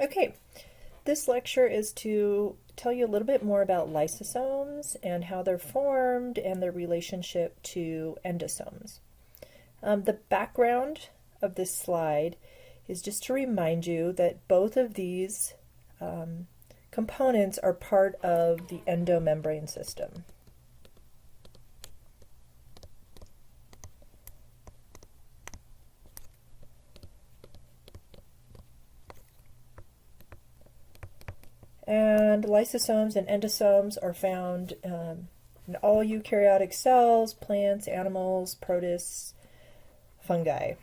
Okay, this lecture is to tell you a little bit more about lysosomes and how they're formed and their relationship to endosomes. The background of this slide is just to remind you that both of these components are part of the endomembrane system. And lysosomes and endosomes are found in all eukaryotic cells, plants, animals, protists, fungi.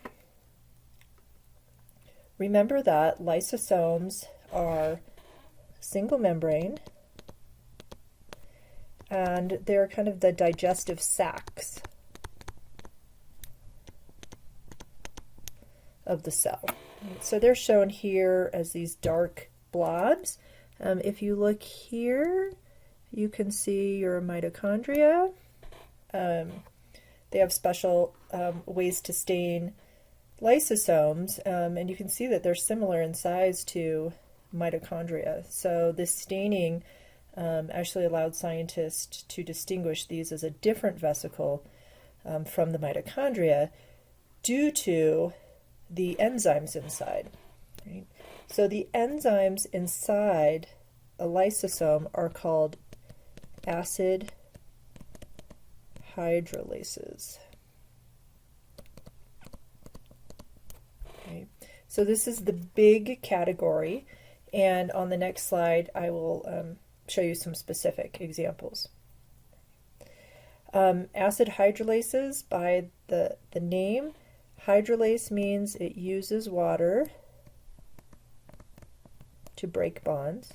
Remember that lysosomes are single membrane, and they're kind of the digestive sacs of the cell. So they're shown here as these dark blobs. If you look here, you can see your mitochondria. They have special ways to stain lysosomes, and you can see that they're similar in size to mitochondria. So this staining actually allowed scientists to distinguish these as a different vesicle from the mitochondria due to the enzymes inside. Right? So the enzymes inside a lysosome are called acid hydrolases. Okay. So this is the big category, and on the next slide I will show you some specific examples. Acid hydrolases, by the name, hydrolase means it uses water to break bonds.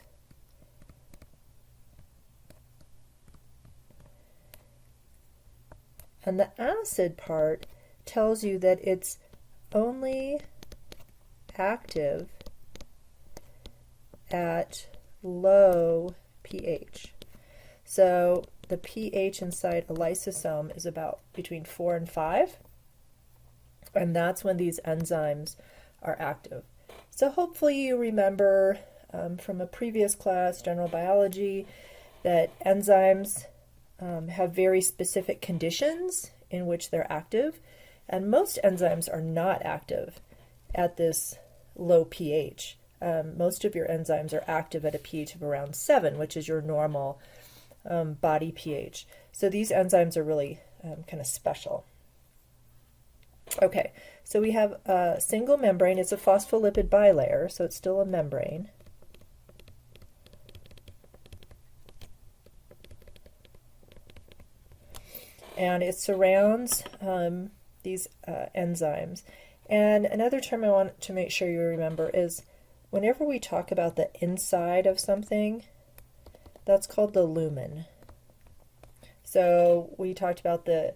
And the acid part tells you that it's only active at low pH. So the pH inside a lysosome is about between 4 and 5, and that's when these enzymes are active. So hopefully you remember from a previous class, general biology, that enzymes have very specific conditions in which they're active, and most enzymes are not active at this low pH. Most of your enzymes are active at a pH of around 7, which is your normal body pH. So these enzymes are really kind of special. Okay, so we have a single membrane. It's a phospholipid bilayer, so it's still a membrane. And it surrounds these enzymes. And another term I want to make sure you remember is whenever we talk about the inside of something, that's called the lumen. So we talked about the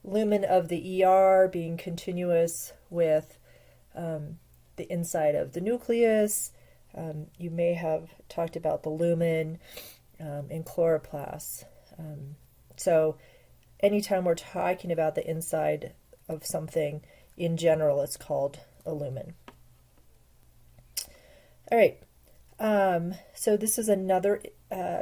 lumen of the ER being continuous with the inside of the nucleus. You may have talked about the lumen in chloroplasts. So anytime we're talking about the inside of something, in general, it's called a lumen. All right, so this is another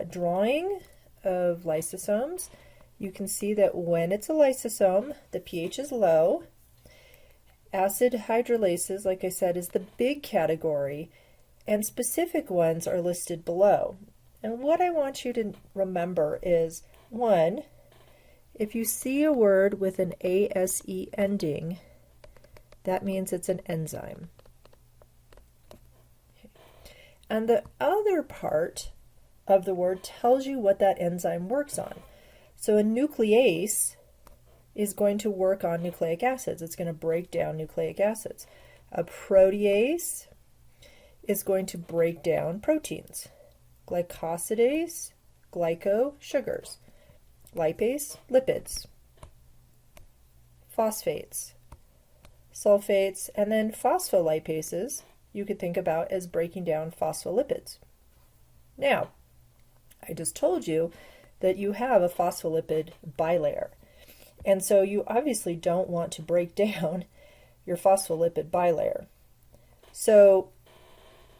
drawing of lysosomes. You can see that when it's a lysosome, the pH is low. Acid hydrolases, like I said, is the big category, and specific ones are listed below. And what I want you to remember is, one, if you see a word with an ASE ending, that means it's an enzyme. And the other part of the word tells you what that enzyme works on. So a nuclease is going to work on nucleic acids. It's going to break down nucleic acids. A protease is going to break down proteins. Glycosidase, glyco, sugars. Lipase, lipids. Phosphates, sulfates, and then phospholipases you could think about as breaking down phospholipids. Now, I just told you that you have a phospholipid bilayer. And so you obviously don't want to break down your phospholipid bilayer. So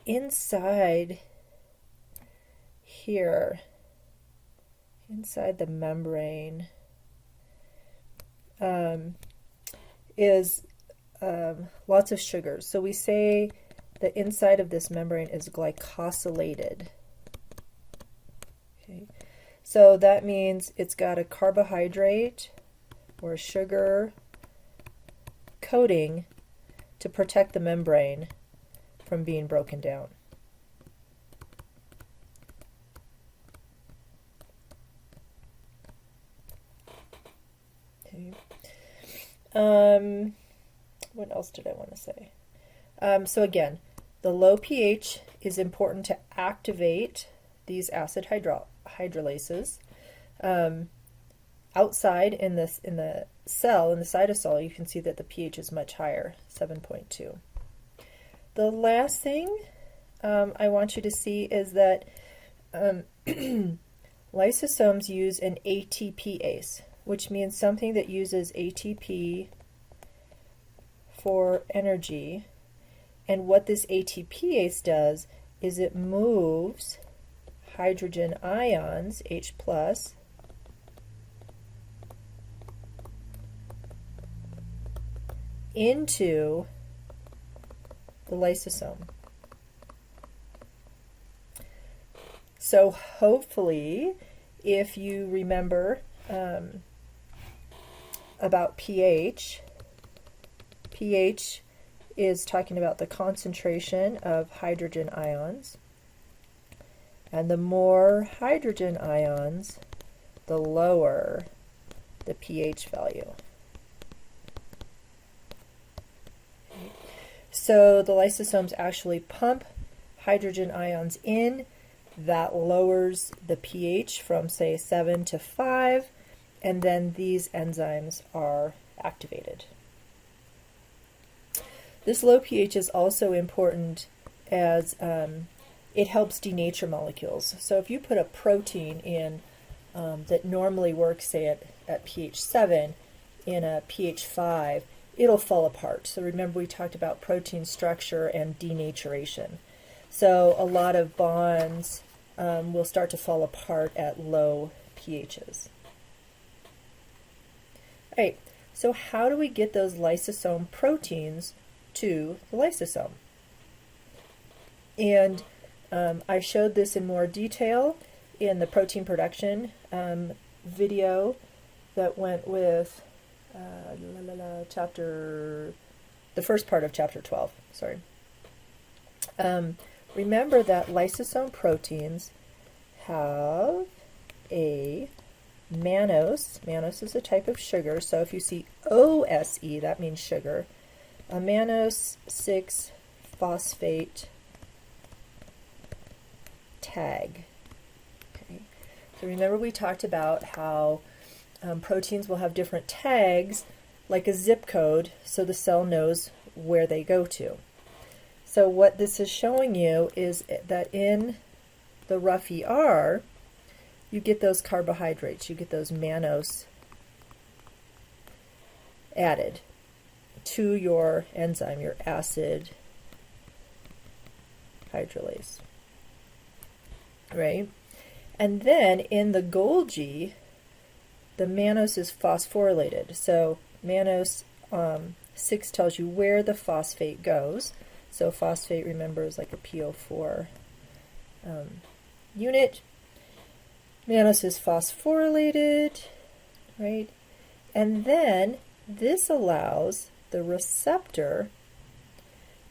inside here, inside the membrane, is lots of sugars. So we say the inside of this membrane is glycosylated. Okay. So that means it's got a carbohydrate or a sugar coating to protect the membrane from being broken down. Okay. What else did I want to say? So again, the low pH is important to activate these acid hydrolases. Outside in the cell, in the cytosol, you can see that the pH is much higher, 7.2. The last thing I want you to see is that lysosomes use an ATPase, which means something that uses ATP for energy. And what this ATPase does is it moves hydrogen ions, H+, into the lysosome. So hopefully, if you remember about pH, pH is talking about the concentration of hydrogen ions. And the more hydrogen ions, the lower the pH value. So the lysosomes actually pump hydrogen ions in. That lowers the pH from, say, 7 to 5, and then these enzymes are activated. This low pH is also important as it helps denature molecules. So if you put a protein in that normally works, say, at pH 7 in a pH 5, it'll fall apart. So remember, we talked about protein structure and denaturation. So a lot of bonds will start to fall apart at low pHs. All right, so how do we get those lysosome proteins to the lysosome? And I showed this in more detail in the protein production video that went with the first part of chapter 12, sorry. Remember that lysosome proteins have a mannose. Mannose is a type of sugar, so if you see OSE, that means sugar. A mannose 6-phosphate tag. Okay. So remember, we talked about how proteins will have different tags, like a zip code, so the cell knows where they go to. So what this is showing you is that in the rough ER, you get those carbohydrates, you get those mannose added to your enzyme, your acid hydrolase, right? And then in the Golgi, the mannose is phosphorylated. So mannose 6 tells you where the phosphate goes. So phosphate, remember, is like a PO4 unit. Mannose is phosphorylated, right? And then this allows the receptor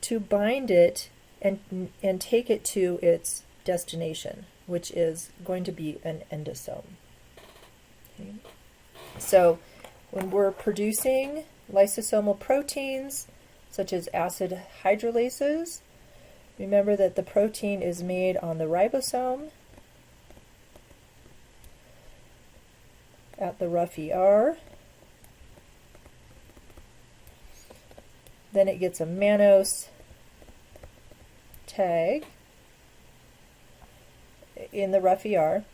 to bind it and take it to its destination, which is going to be an endosome. Okay. So when we're producing lysosomal proteins, such as acid hydrolases, remember that the protein is made on the ribosome at the rough ER. Then it gets a mannose tag in the rough ER,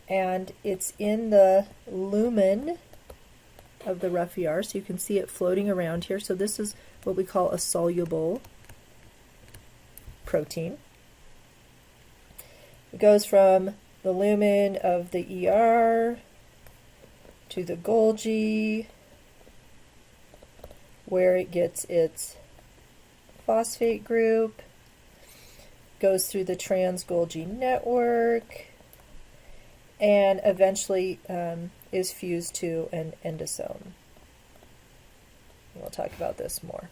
and it's in the lumen of the rough ER, so you can see it floating around here. So this is what we call a soluble protein. It goes from the lumen of the ER to the Golgi, where it gets its phosphate group, goes through the trans-Golgi network, and eventually is fused to an endosome. We'll talk about this more.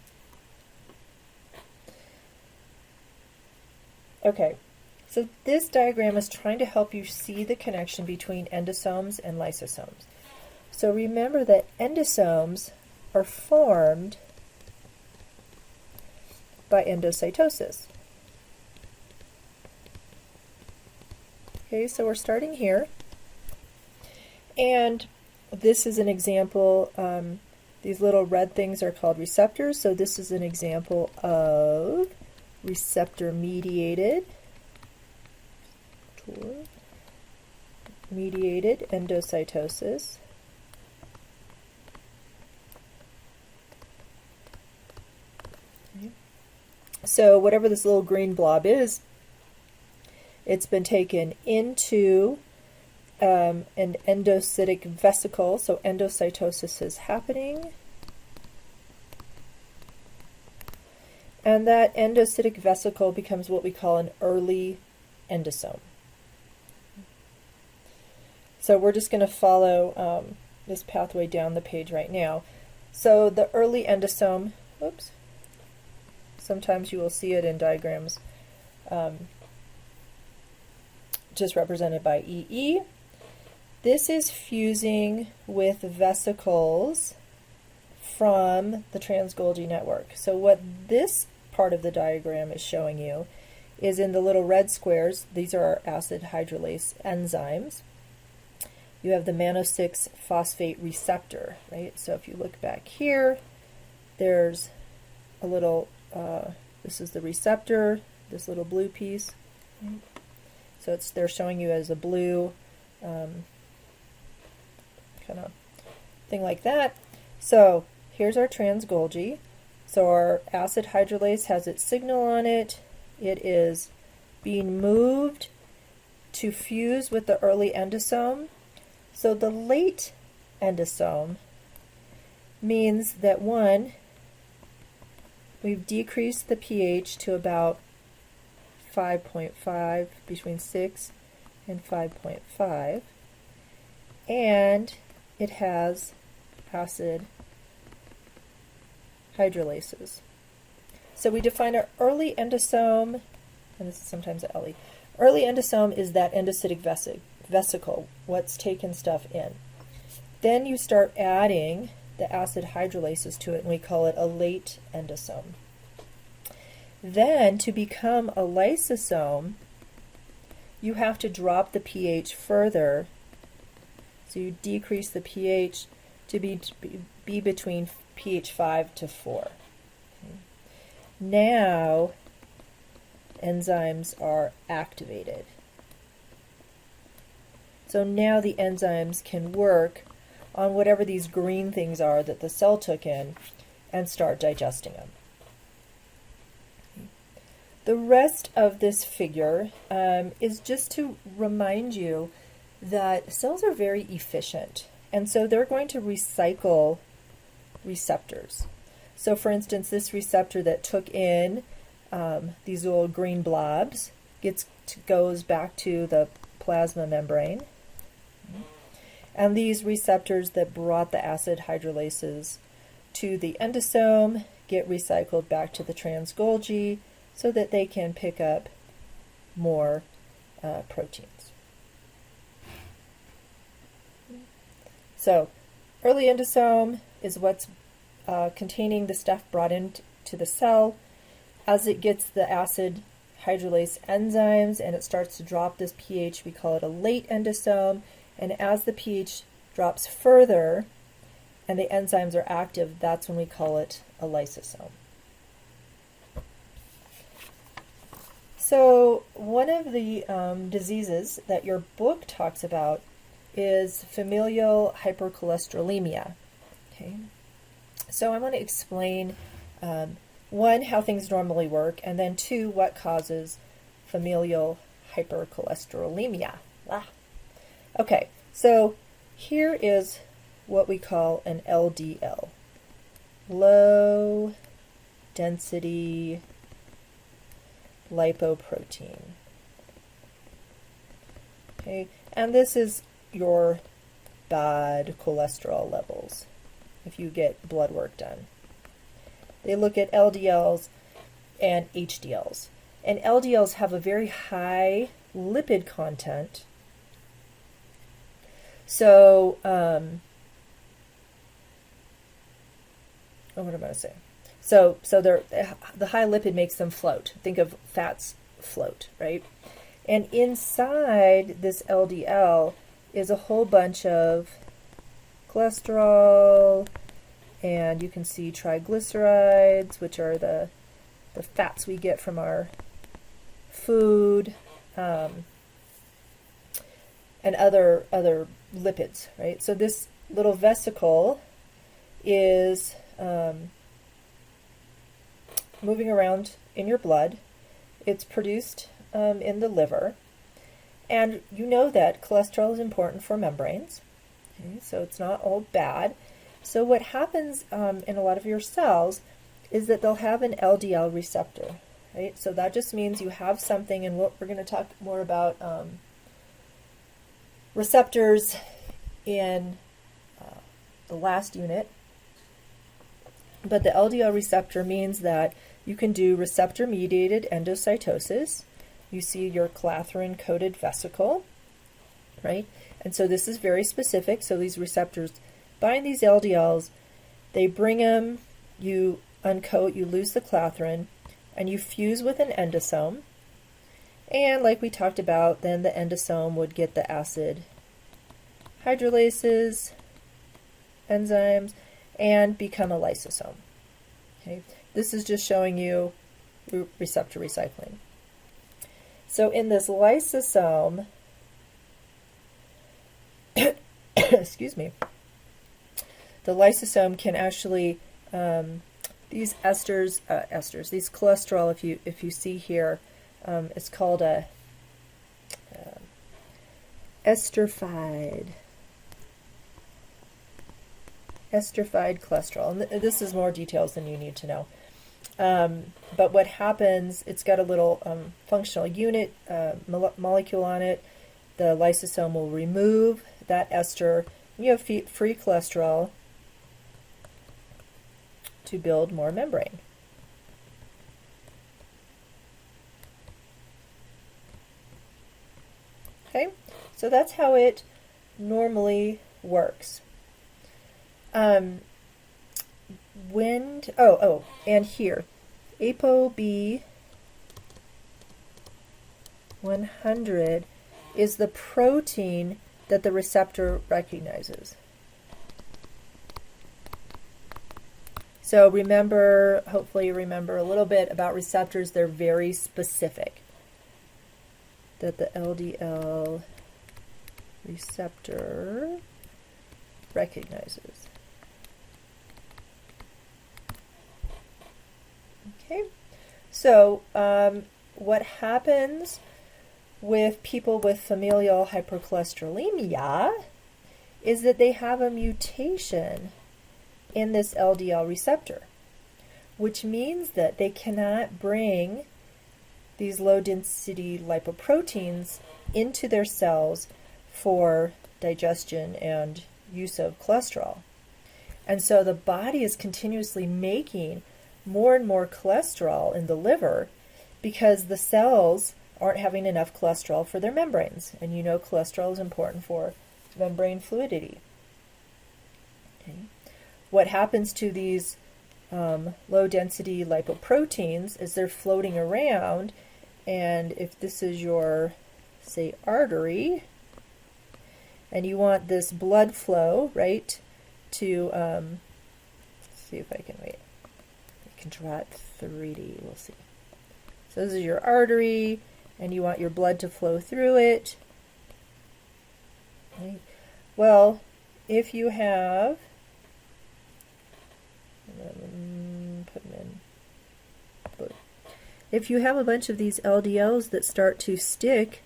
Okay, so this diagram is trying to help you see the connection between endosomes and lysosomes. So remember that endosomes are formed by endocytosis. Okay, so we're starting here. And this is an example, these little red things are called receptors. So this is an example of receptor-mediated endocytosis. Okay. So whatever this little green blob is, it's been taken into an endocytic vesicle, so endocytosis is happening. And that endocytic vesicle becomes what we call an early endosome. So we're just going to follow this pathway down the page right now. So the early endosome, oops, sometimes you will see it in diagrams just represented by EE. This is fusing with vesicles from the trans-Golgi network. So what this part of the diagram is showing you is in the little red squares, these are our acid hydrolase enzymes. You have the mannose-6 phosphate receptor, right? So if you look back here, there's a little, this is the receptor, this little blue piece. So they're showing you as a blue kind of thing like that. So here's our trans-Golgi. So our acid hydrolase has its signal on it. It is being moved to fuse with the early endosome. So the late endosome means that one, we've decreased the pH to about 5.5, between 6 and 5.5, and it has acid hydrolases. So we define our early endosome, and this is sometimes a LE. Early endosome is that endocytic vesicle, what's taken stuff in. Then you start adding the acid hydrolases to it, and we call it a late endosome. Then, to become a lysosome, you have to drop the pH further. So you decrease the pH to be between pH 5 to 4. Okay. Now, enzymes are activated. So now the enzymes can work on whatever these green things are that the cell took in and start digesting them. The rest of this figure is just to remind you that cells are very efficient, and so they're going to recycle receptors. So for instance, this receptor that took in these little green blobs goes back to the plasma membrane, and these receptors that brought the acid hydrolases to the endosome get recycled back to the trans-Golgi, so that they can pick up more proteins. So early endosome is what's containing the stuff brought into the cell. As it gets the acid hydrolase enzymes and it starts to drop this pH, we call it a late endosome. And as the pH drops further and the enzymes are active, that's when we call it a lysosome. So one of the diseases that your book talks about is familial hypercholesterolemia. Okay, so I want to explain one, how things normally work, and then two, what causes familial hypercholesterolemia. Okay, so here is what we call an LDL, low density lipoprotein. Okay, and this is your bad cholesterol levels if you get blood work done. They look at LDLs and HDLs. And LDLs have a very high lipid content. So, what am I going to say? So the high lipid makes them float. Think of fats float, right? And inside this LDL is a whole bunch of cholesterol, and you can see triglycerides, which are the fats we get from our food, and other lipids, right? So this little vesicle is moving around in your blood. It's produced in the liver, and you know that cholesterol is important for membranes, okay? So it's not all bad. So what happens in a lot of your cells is that they'll have an LDL receptor, right? So that just means you have something, and we're going to talk more about receptors in the last unit. But the LDL receptor means that you can do receptor-mediated endocytosis. You see your clathrin-coated vesicle, right? And so this is very specific. So these receptors bind these LDLs, they bring them, you uncoat, you lose the clathrin, and you fuse with an endosome. And like we talked about, then the endosome would get the acid hydrolases, enzymes, and become a lysosome. Okay, this is just showing you receptor recycling. So in this lysosome, excuse me, the lysosome can actually, these esters, these cholesterol, if you see here, it's called a esterified cholesterol. And this is more details than you need to know. But what happens, it's got a little functional unit, molecule on it. The lysosome will remove that ester. You have free cholesterol to build more membrane. Okay, so that's how it normally works. And here, ApoB100 is the protein that the receptor recognizes. So remember, hopefully you remember a little bit about receptors. They're very specific, that the LDL receptor recognizes. Okay, so what happens with people with familial hypercholesterolemia is that they have a mutation in this LDL receptor, which means that they cannot bring these low-density lipoproteins into their cells for digestion and use of cholesterol. And so the body is continuously making more and more cholesterol in the liver because the cells aren't having enough cholesterol for their membranes. And you know cholesterol is important for membrane fluidity. Okay. What happens to these low-density lipoproteins is they're floating around, and if this is your, say, artery, and you want this blood flow, right, to, let's see if I can, wait, I can draw it 3D, we'll see. So this is your artery, and you want your blood to flow through it. Right. Well, if you have, put them in, if you have a bunch of these LDLs that start to stick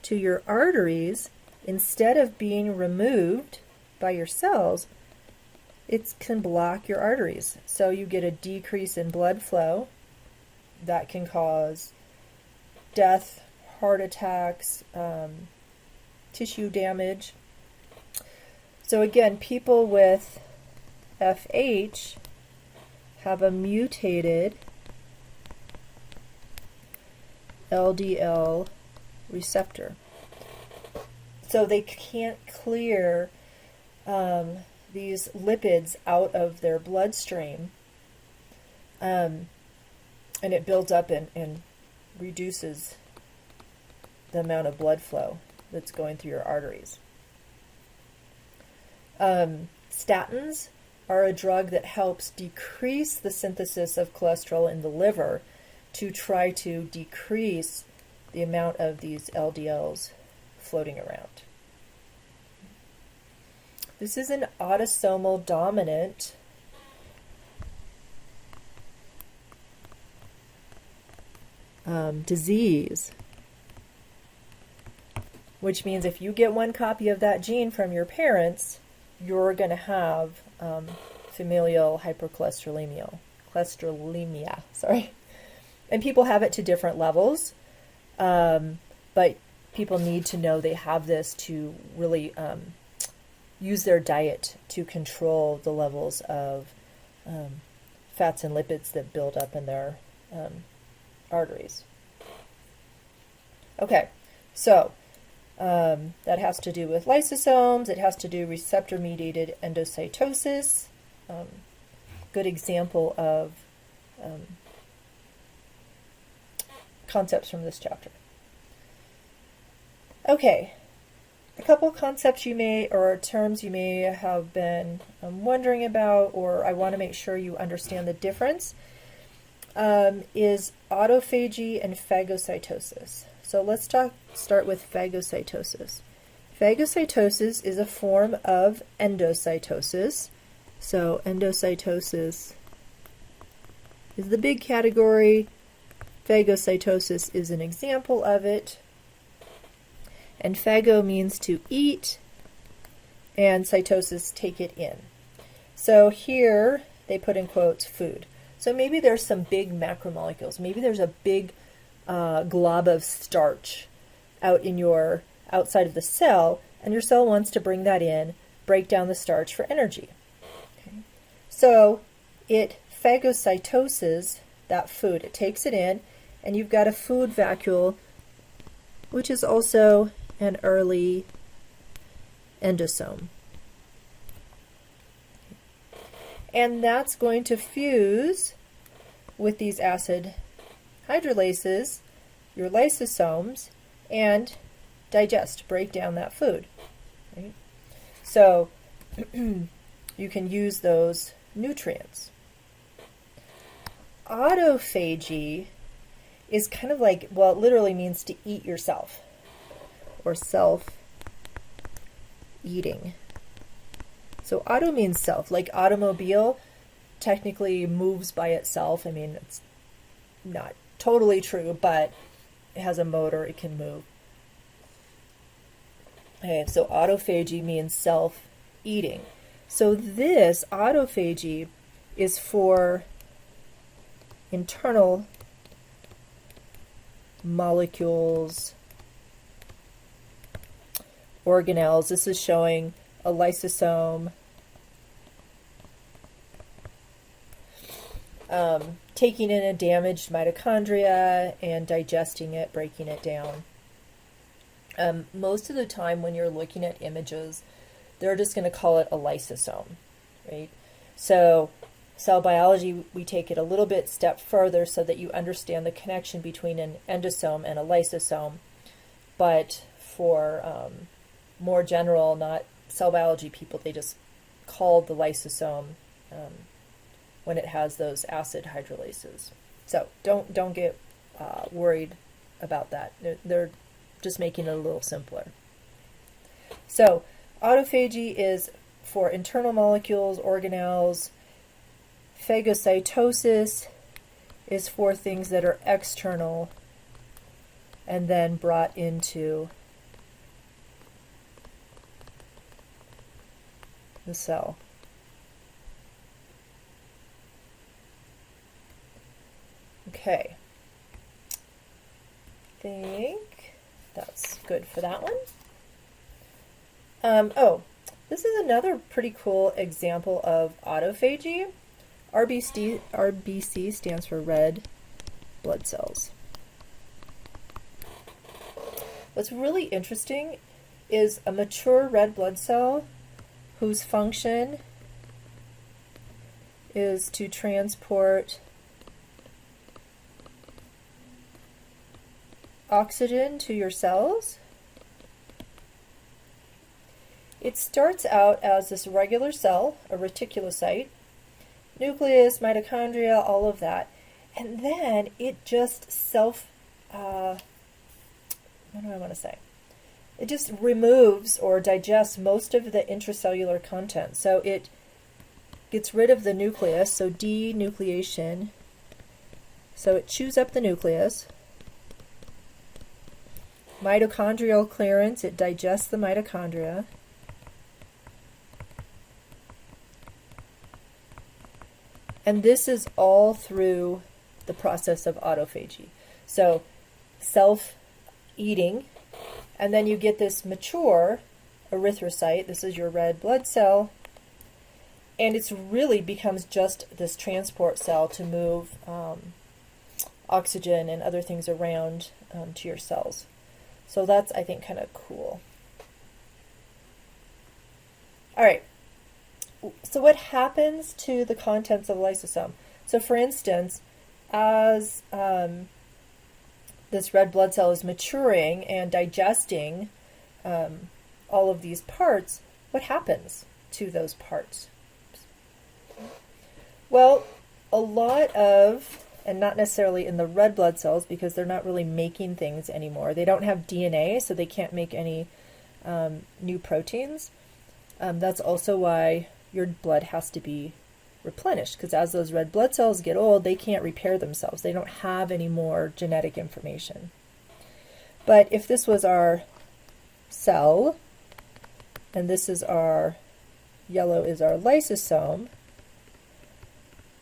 to your arteries, instead of being removed by your cells, it can block your arteries. So you get a decrease in blood flow that can cause death, heart attacks, tissue damage. So again, people with FH have a mutated LDL receptor. So they can't clear these lipids out of their bloodstream, and it builds up and reduces the amount of blood flow that's going through your arteries. Statins are a drug that helps decrease the synthesis of cholesterol in the liver to try to decrease the amount of these LDLs floating around. This is an autosomal dominant disease, which means if you get one copy of that gene from your parents, you're going to have familial hypercholesterolemia. And people have it to different levels, but people need to know they have this to really use their diet to control the levels of fats and lipids that build up in their arteries. Okay, so that has to do with lysosomes. It has to do receptor-mediated endocytosis. Good example of concepts from this chapter. Okay, a couple of concepts you may, or terms you may have been wondering about, or I want to make sure you understand the difference, is autophagy and phagocytosis. So let's start with phagocytosis. Phagocytosis is a form of endocytosis. So endocytosis is the big category. Phagocytosis is an example of it. And phago means to eat, and cytosis, take it in. So here they put in quotes food. So maybe there's some big macromolecules. Maybe there's a big glob of starch outside of the cell, and your cell wants to bring that in, break down the starch for energy. Okay. So it phagocytoses that food. It takes it in, and you've got a food vacuole, which is also an early endosome. And that's going to fuse with these acid hydrolases, your lysosomes, and digest, break down that food. Right? So you can use those nutrients. Autophagy is kind of like, well, it literally means to eat yourself, or self-eating. So auto means self, like automobile technically moves by itself. I mean, it's not totally true, but it has a motor, it can move. Okay, so autophagy means self-eating. So this autophagy is for internal molecules, organelles. This is showing a lysosome taking in a damaged mitochondria and digesting it, breaking it down. Most of the time when you're looking at images, they're just going to call it a lysosome, right? So cell biology, we take it a little bit step further so that you understand the connection between an endosome and a lysosome. But for more general, not cell biology people, they just call the lysosome when it has those acid hydrolases. So don't get worried about that. They're just making it a little simpler. So autophagy is for internal molecules, organelles. Phagocytosis is for things that are external and then brought into the cell. Okay. I think that's good for that one. Oh, this is another pretty cool example of autophagy. RBC stands for red blood cells. What's really interesting is a mature red blood cell whose function is to transport oxygen to your cells. It starts out as this regular cell, a reticulocyte, nucleus, mitochondria, all of that, and then it just it just removes or digests most of the intracellular content. So it gets rid of the nucleus, so denucleation. So it chews up the nucleus. Mitochondrial clearance, it digests the mitochondria. And this is all through the process of autophagy. So self-eating, and then you get this mature erythrocyte. This is your red blood cell. And it really becomes just this transport cell to move oxygen and other things around to your cells. So that's, I think, kind of cool. All right. So what happens to the contents of a lysosome? So for instance, as this red blood cell is maturing and digesting all of these parts, what happens to those parts? Well, a lot of, and not necessarily in the red blood cells because they're not really making things anymore. They don't have DNA, so they can't make any new proteins. That's also why your blood has to be replenished, because as those red blood cells get old, they can't repair themselves. They don't have any more genetic information. But if this was our cell, and this is our yellow is our lysosome,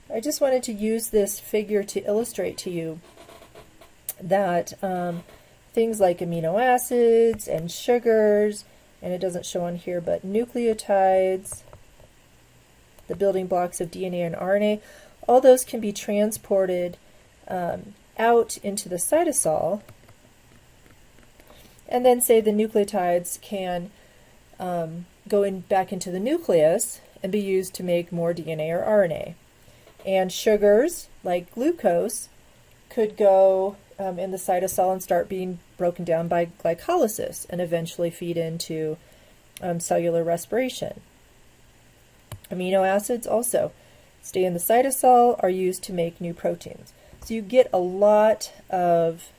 I just wanted to use this figure to illustrate to you that things like amino acids and sugars, and it doesn't show on here, but nucleotides, the building blocks of DNA and RNA, all those can be transported out into the cytosol, and then say the nucleotides can go back into the nucleus and be used to make more DNA or RNA. And sugars, like glucose, could go in the cytosol and start being broken down by glycolysis and eventually feed into cellular respiration. Amino acids also stay in the cytosol, are used to make new proteins. So you get a lot of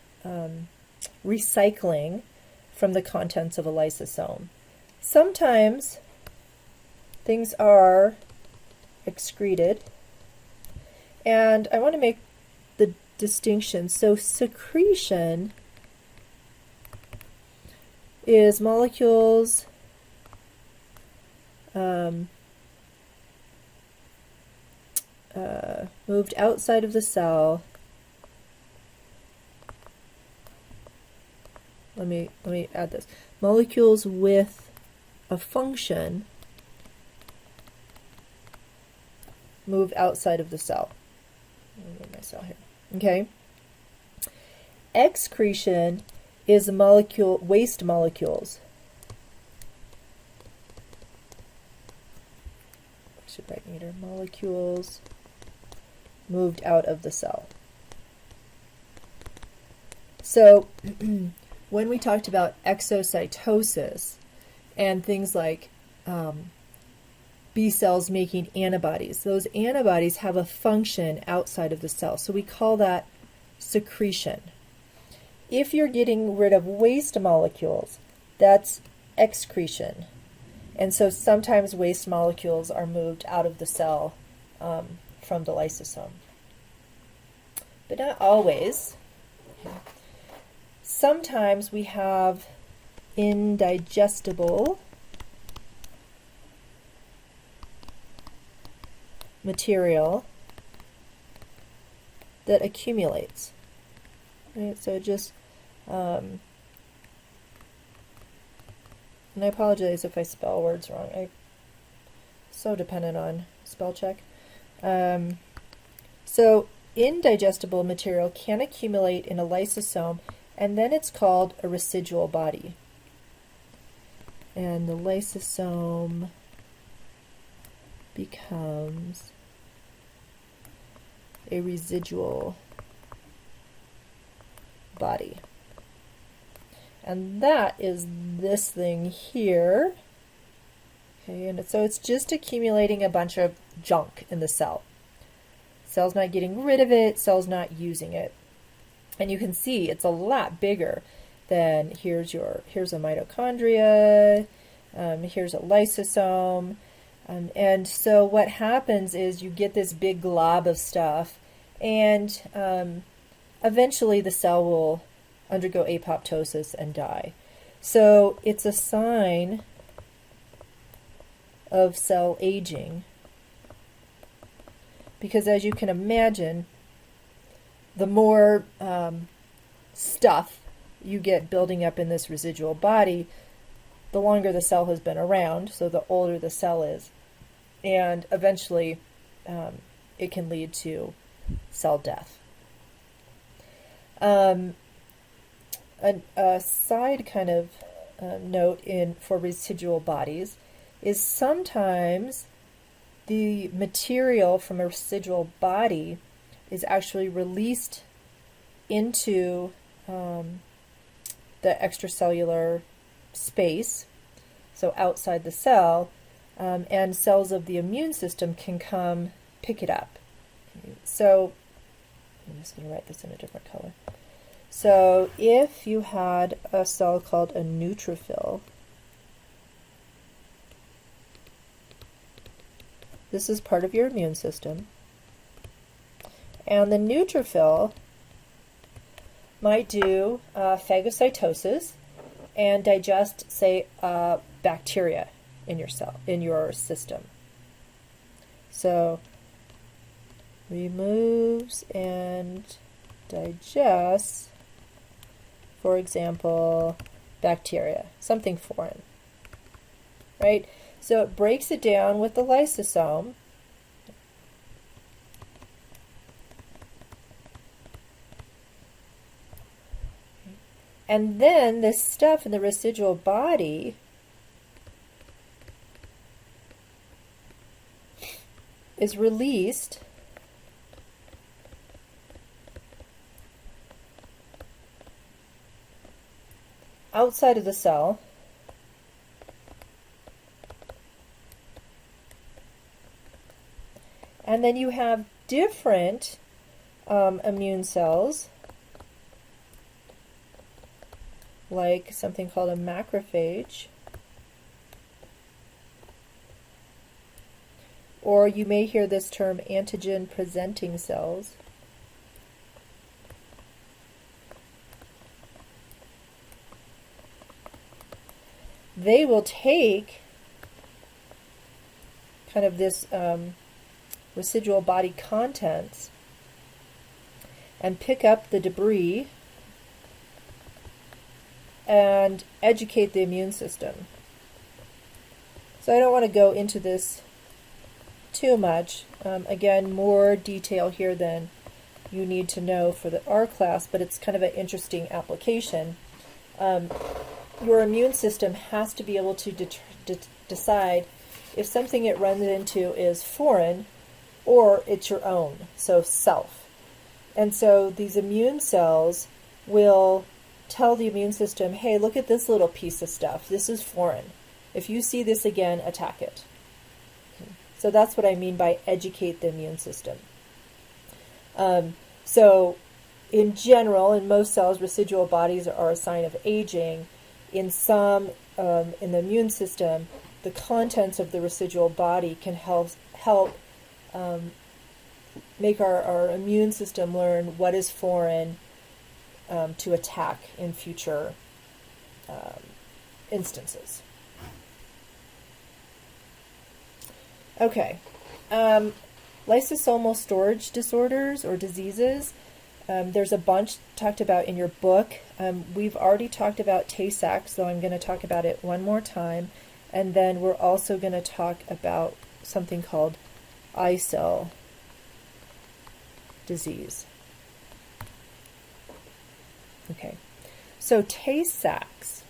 recycling from the contents of a lysosome. Sometimes things are excreted, and I want to make the distinction. So secretion is molecules moved outside of the cell. Let me add this. Molecules with a function move outside of the cell. Let me move my cell here. Okay. Excretion is waste molecules. I should write meter. Molecules moved out of the cell. So when we talked about exocytosis and things like B cells making antibodies, those antibodies have a function outside of the cell. So we call that secretion. If you're getting rid of waste molecules, that's excretion. And so sometimes waste molecules are moved out of the cell from the lysosome. but not always. Sometimes we have indigestible material that accumulates. Right? So just, and I apologize if I spell words wrong. I'm so dependent on spell check. So indigestible material can accumulate in a lysosome, and then it's called a residual body. And the lysosome becomes a residual body. And that is this thing here. Okay, and so it's just accumulating a bunch of junk in the cell. Cell's not getting rid of it, cell's not using it. And you can see it's a lot bigger than here's a mitochondria, here's a lysosome. And so what happens is you get this big glob of stuff, and eventually the cell will undergo apoptosis and die. So it's a sign of cell aging, because as you can imagine, the more stuff you get building up in this residual body, the longer the cell has been around, so the older the cell is. And eventually it can lead to cell death. A side kind of note for residual bodies is sometimes the material from a residual body is actually released into the extracellular space, so outside the cell, and cells of the immune system can come pick it up. So I'm just going to write this in a different color. So if you had a cell called a neutrophil, this is part of your immune system, and the neutrophil might do phagocytosis and digest, say, bacteria in your cell, in your system. So removes and digests, for example, bacteria, something foreign, right? So it breaks it down with the lysosome, and then this stuff in the residual body is released outside of the cell, and then you have different immune cells, like something called a macrophage, or you may hear this term antigen presenting cells. They will take kind of this residual body contents and pick up the debris and educate the immune system. So I don't want to go into this too much. Again, more detail here than you need to know for our class, but it's kind of an interesting application. Your immune system has to be able to decide if something it runs into is foreign or it's your own, so self. And so these immune cells will tell the immune system, hey, look at this little piece of stuff. This is foreign. If you see this again, attack it. So that's what I mean by educate the immune system. So in general, in most cells, residual bodies are a sign of aging. In some, in the immune system, the contents of the residual body can help make our immune system learn what is foreign to attack in future instances. Okay. Lysosomal storage disorders or diseases. There's a bunch talked about in your book. We've already talked about Tay-Sachs, so I'm going to talk about it one more time. And then we're also going to talk about something called eye cell disease. Okay, so Tay-Sachs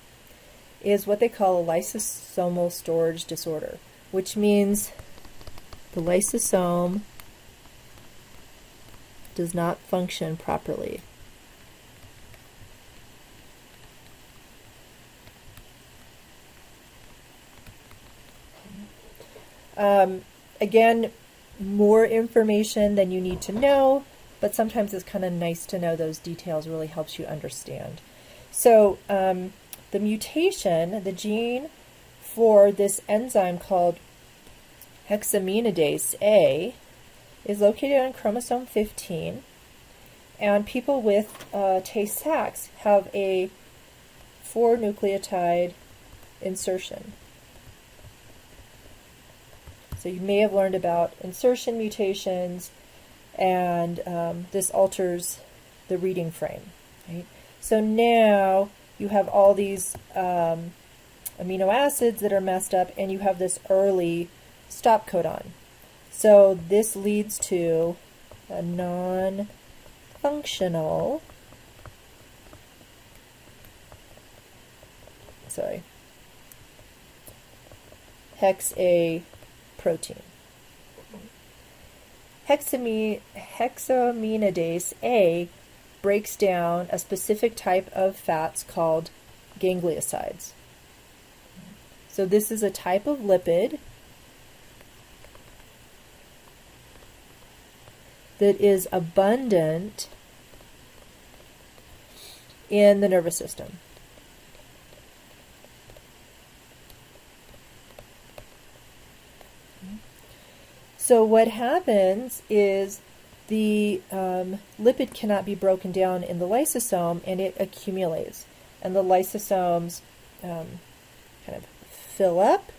is what they call a lysosomal storage disorder, which means the lysosome does not function properly. Again, more information than you need to know, but sometimes it's kind of nice to know those details, really helps you understand. So the mutation, the gene for this enzyme called hexaminidase A is located on chromosome 15, and people with Tay-Sachs have a 4-nucleotide insertion. So you may have learned about insertion mutations, and this alters the reading frame. Right? So now you have all these amino acids that are messed up, and you have this early stop codon. So this leads to a non-functional, hex A protein. Hexaminidase A breaks down a specific type of fats called gangliosides. So this is a type of lipid that is abundant in the nervous system. So what happens is the lipid cannot be broken down in the lysosome, and it accumulates. And the lysosomes kind of fill up.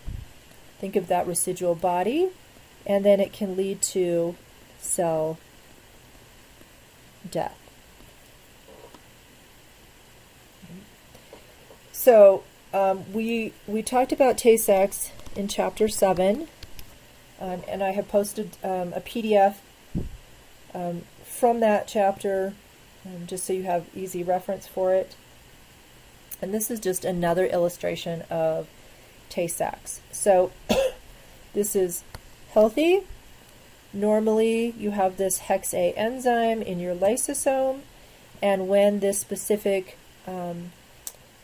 Think of that residual body, and then it can lead to cell death. So we talked about Tay-Sachs in Chapter 7. And I have posted a PDF from that chapter just so you have easy reference for it. And this is just another illustration of Tay-Sachs. So this is healthy. Normally you have this hex A enzyme in your lysosome, and when this specific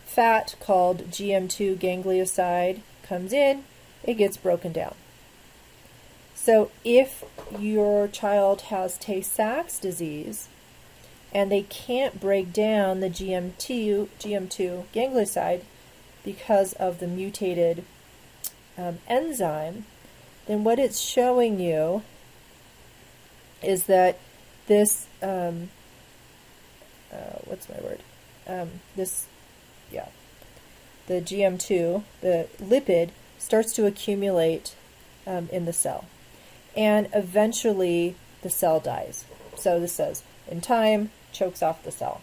fat called GM2 ganglioside comes in, it gets broken down. So if your child has Tay-Sachs disease and they can't break down the GM2 ganglioside because of the mutated enzyme, then what it's showing you is that this, the GM2, the lipid, starts to accumulate in the cell. And eventually the cell dies. So this says, in time, chokes off the cell.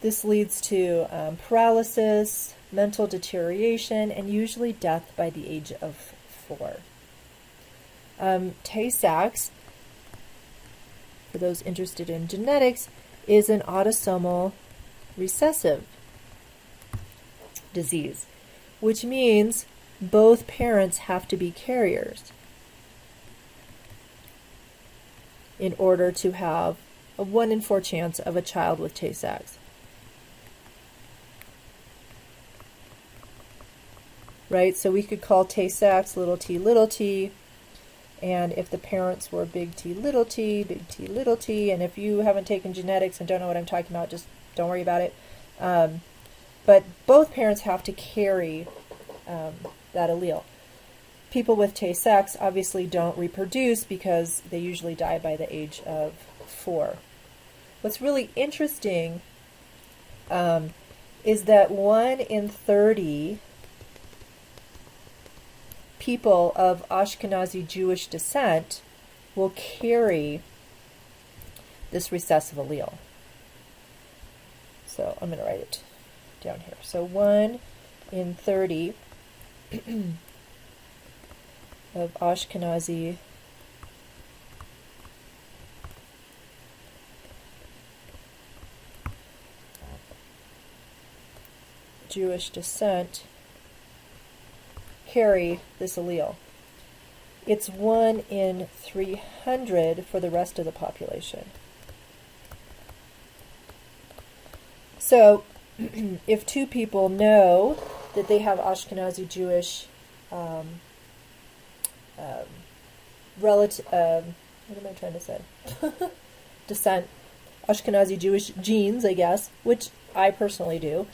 This leads to paralysis, mental deterioration, and usually death by the age of 4. Tay-Sachs, for those interested in genetics, is an autosomal recessive disease, which means both parents have to be carriers in order to have a 1 in 4 chance of a child with Tay-Sachs. Right? So we could call Tay-Sachs little t, and if the parents were big T, little t, and if you haven't taken genetics and don't know what I'm talking about, just don't worry about it. But both parents have to carry that allele. people with Tay-Sachs obviously don't reproduce because they usually die by the age of 4. What's really interesting is that 1 in 30 people of Ashkenazi Jewish descent will carry this recessive allele. So I'm going to write it down here. So 1 in 30 of Ashkenazi Jewish descent carry this allele. It's 1 in 300 for the rest of the population. So if 2 people know that they have Ashkenazi Jewish relative, what am I trying to say? Descent, Ashkenazi Jewish genes, I guess, which I personally do,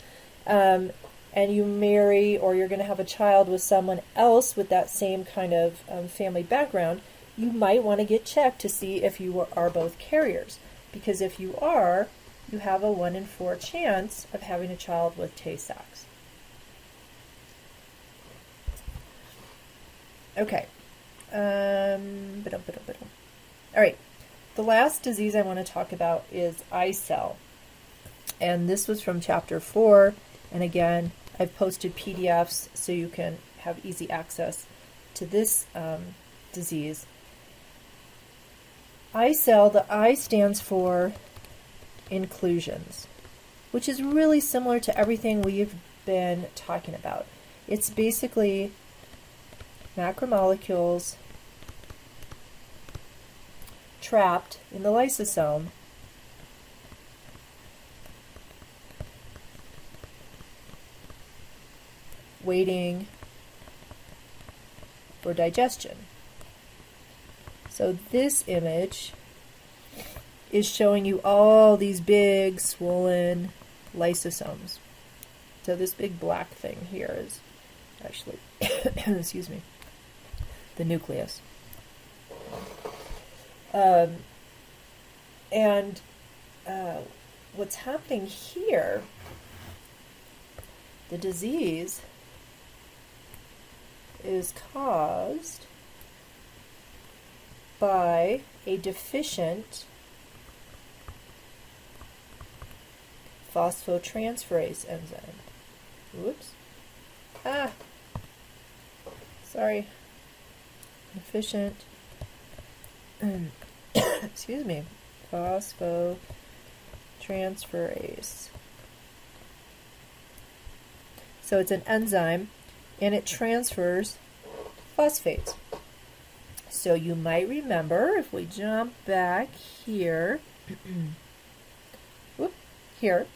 and you marry or you're going to have a child with someone else with that same kind of family background, you might want to get checked to see if you are both carriers. Because if you are, you have a 1 in 4 chance of having a child with Tay-Sachs. Okay. All right. The last disease I want to talk about is eye cell. And this was from chapter 4. And again, I've posted PDFs so you can have easy access to this disease. Eye cell, the I stands for inclusions, which is really similar to everything we've been talking about. It's basically macromolecules trapped in the lysosome waiting for digestion. So this image is showing you all these big swollen lysosomes. So this big black thing here is actually, excuse me, the nucleus. What's happening here, the disease is caused by a deficient phosphotransferase enzyme. Whoops. Sorry. Deficient, excuse me, phosphotransferase. So it's an enzyme, and it transfers phosphates. So you might remember, if we jump back here, here,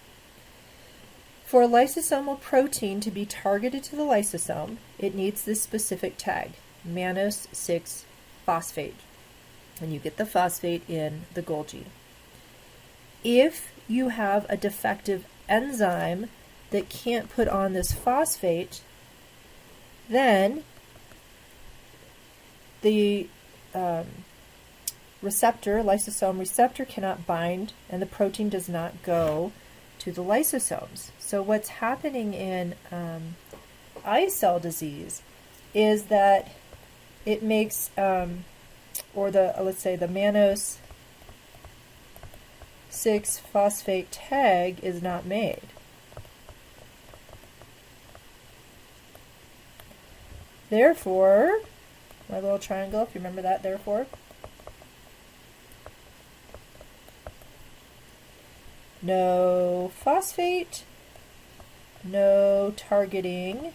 for a lysosomal protein to be targeted to the lysosome, it needs this specific tag, mannose 6-phosphate. And you get the phosphate in the Golgi. If you have a defective enzyme that can't put on this phosphate, then the lysosome receptor cannot bind, and the protein does not go to the lysosomes. So what's happening in eye cell disease is that it makes, let's say the mannose 6-phosphate tag is not made. Therefore, my little triangle, if you remember that, therefore, no phosphate, no targeting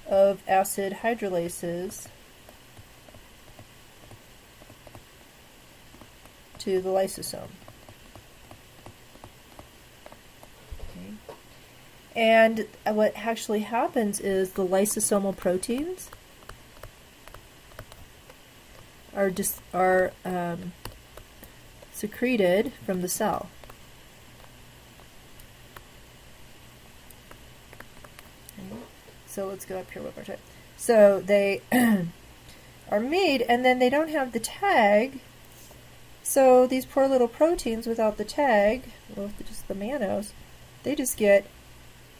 of acid hydrolases to the lysosome. Okay. And what actually happens is the lysosomal proteins are secreted from the cell. Okay. So let's go up here one more time. So they are made, and then they don't have the tag. So these poor little proteins without the tag, or just the mannose, they just get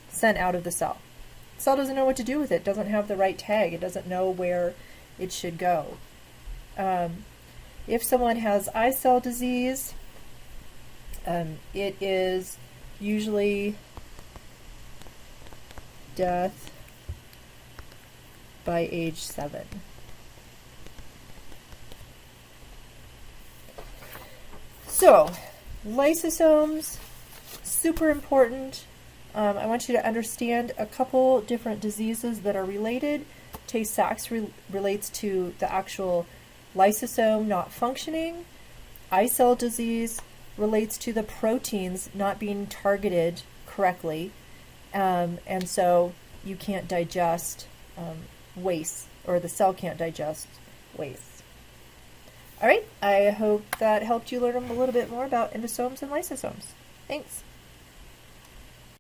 sent out of the cell. The cell doesn't know what to do with it. It doesn't have the right tag. It doesn't know where it should go. If someone has eye cell disease, it is usually death by age 7. So, lysosomes, super important. I want you to understand a couple different diseases that are related. Tay-Sachs relates to the actual lysosome not functioning. Eye cell disease relates to the proteins not being targeted correctly, and so you can't digest waste, or the cell can't digest waste. All right, I hope that helped you learn a little bit more about endosomes and lysosomes. Thanks.